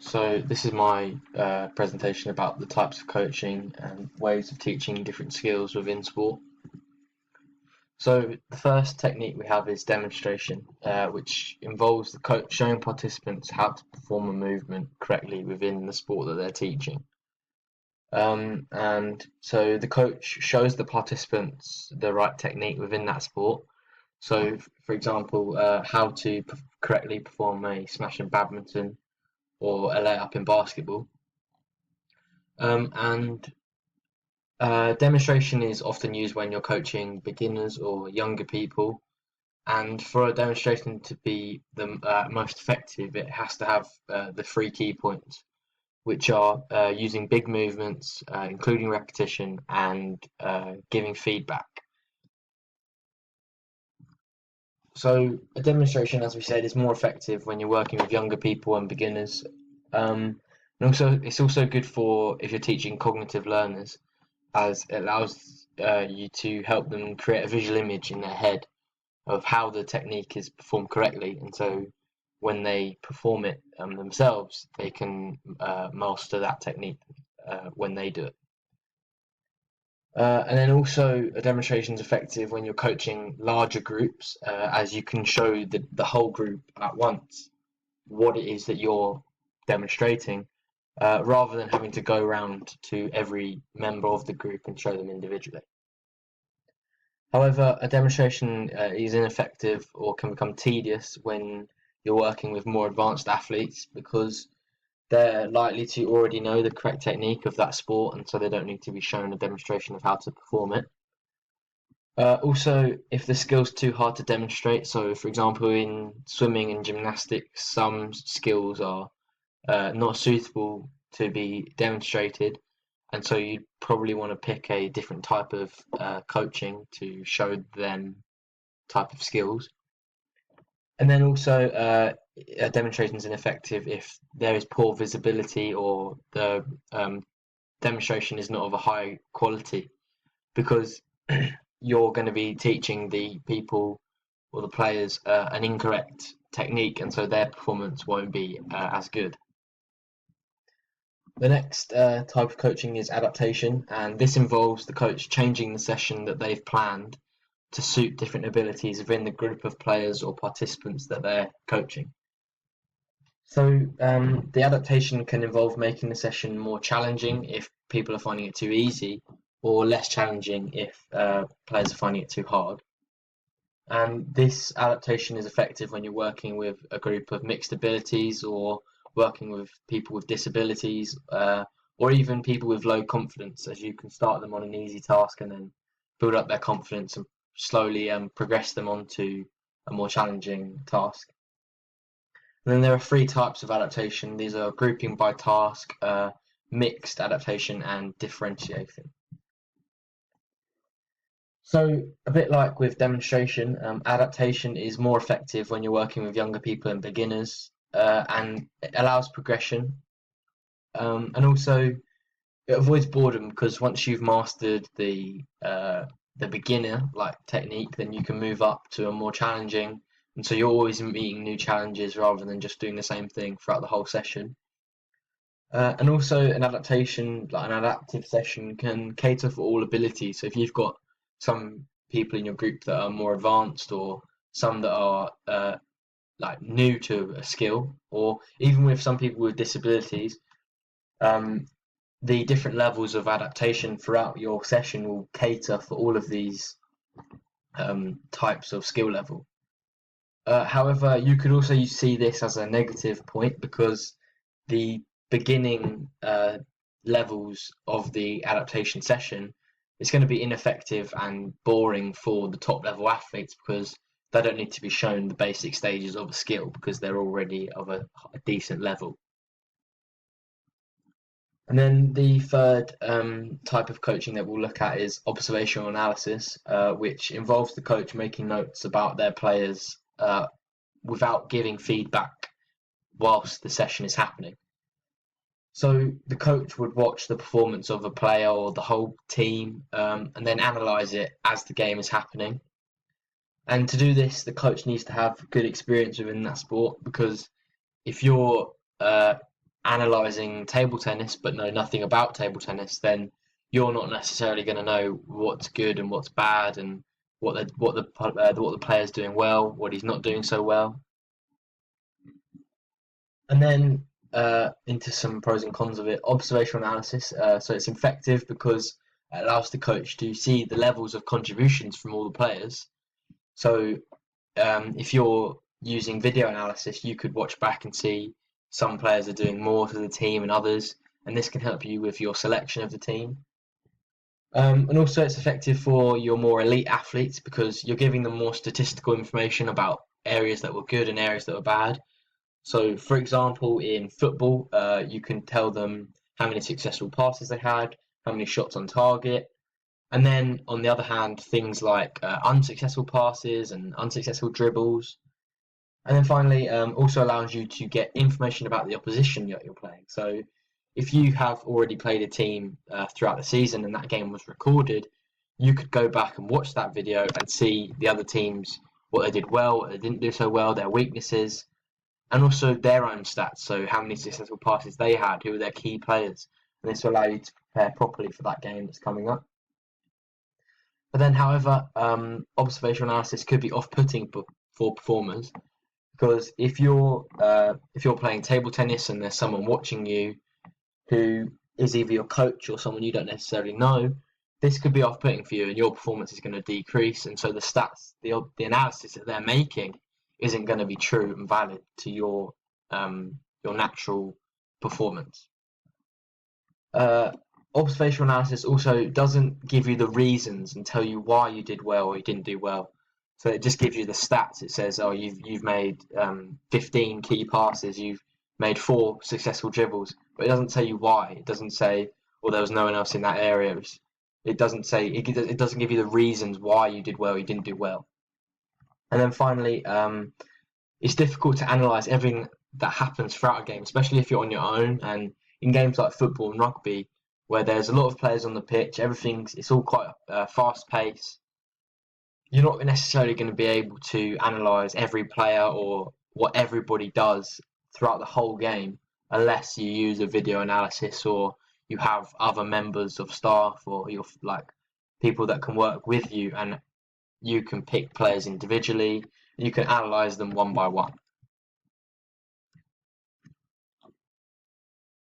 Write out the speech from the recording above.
So this is my presentation about the types of coaching and ways of teaching different skills within sport. So the first technique we have is demonstration, which involves the coach showing participants how to perform a movement correctly within the sport that they're teaching. And so the coach shows the participants the right technique within that sport. So, for example, how to correctly perform a smash in badminton or a layup in basketball. And Demonstration is often used when you're coaching beginners or younger people. And for a demonstration to be the most effective, it has to have the three key points, which are using big movements, including repetition, and giving feedback. So a demonstration, as we said, is more effective when you're working with younger people and beginners. And also, it's also good for if you're teaching cognitive learners, as it allows you to help them create a visual image in their head of how the technique is performed correctly, and so when they perform it themselves, they can master that technique when they do it. And then also, a demonstration is effective when you're coaching larger groups, as you can show the whole group at once what it is that you're demonstrating, rather than having to go around to every member of the group and show them individually. However, a demonstration is ineffective or can become tedious when you're working with more advanced athletes, because they're likely to already know the correct technique of that sport, and so they don't need to be shown a demonstration of how to perform it. Also, if the skill's too hard to demonstrate, so for example in swimming and gymnastics, some skills are not suitable to be demonstrated, and so you probably want to pick a different type of coaching to show them type of skills. And then also, a demonstration is ineffective if there is poor visibility or the demonstration is not of a high quality, because you're going to be teaching the people or the players an incorrect technique, and so their performance won't be as good. The next type of coaching is adaptation, and this involves the coach changing the session that they've planned to suit different abilities within the group of players or participants that they're coaching. So the adaptation can involve making the session more challenging if people are finding it too easy, or less challenging if players are finding it too hard. And this adaptation is effective when you're working with a group of mixed abilities, or working with people with disabilities, or even people with low confidence, as you can start them on an easy task and then build up their confidence and slowly progress them onto a more challenging task. And then there are three types of adaptation. These are grouping by task, mixed adaptation, and differentiation. So a bit like with demonstration, adaptation is more effective when you're working with younger people and beginners, and it allows progression, and also it avoids boredom, because once you've mastered the beginner like technique, then you can move up to a more challenging, and so you're always meeting new challenges rather than just doing the same thing throughout the whole session. And also, an adaptation, like an adaptive session, can cater for all abilities. So if you've got some people in your group that are more advanced, or some that are like new to a skill, or even with some people with disabilities, the different levels of adaptation throughout your session will cater for all of these types of skill level. However, you could also see this as a negative point, because the beginning levels of the adaptation session is going to be ineffective and boring for the top level athletes, because they don't need to be shown the basic stages of a skill, because they're already of a decent level. And then the third type of coaching that we'll look at is observational analysis, which involves the coach making notes about their players without giving feedback whilst the session is happening. So the coach would watch the performance of a player or the whole team, and then analyse it as the game is happening. And to do this, the coach needs to have good experience within that sport, because if you're analysing table tennis but know nothing about table tennis, then you're not necessarily going to know what's good and what's bad, and what the player's doing well, what he's not doing so well. And then into some pros and cons of it. Observational analysis. So it's effective because it allows the coach to see the levels of contributions from all the players. So if you're using video analysis, you could watch back and see some players are doing more to the team and others, and this can help you with your selection of the team. And also, it's effective for your more elite athletes because you're giving them more statistical information about areas that were good and areas that were bad. So, for example, in football, you can tell them how many successful passes they had, how many shots on target, and then on the other hand, things like unsuccessful passes and unsuccessful dribbles. And then finally, also allows you to get information about the opposition that you're playing. So if you have already played a team throughout the season and that game was recorded, you could go back and watch that video and see the other teams, what they did well, what they didn't do so well, their weaknesses, and also their own stats. So how many successful passes they had, who were their key players. And this will allow you to prepare properly for that game that's coming up. But then, however, observational analysis could be off-putting for performers because if you're playing table tennis and there's someone watching you who is either your coach or someone you don't necessarily know, this could be off-putting for you, and your performance is going to decrease. And so the stats, the analysis that they're making, isn't going to be true and valid to your natural performance. Observational analysis also doesn't give you the reasons and tell you why you did well or you didn't do well. So it just gives you the stats. It says, oh, you've made 15 key passes, you've made 4 successful dribbles, but it doesn't tell you why. It doesn't say, well, there was no one else in that area. It doesn't say, it doesn't give you the reasons why you did well or you didn't do well. And then finally, it's difficult to analyse everything that happens throughout a game, especially if you're on your own. And in games like football and rugby, where there's a lot of players on the pitch, it's all quite fast paced. You're not necessarily going to be able to analyse every player or what everybody does throughout the whole game unless you use a video analysis or you have other members of staff or you're like people that can work with you, and you can pick players individually. You can analyse them one by one.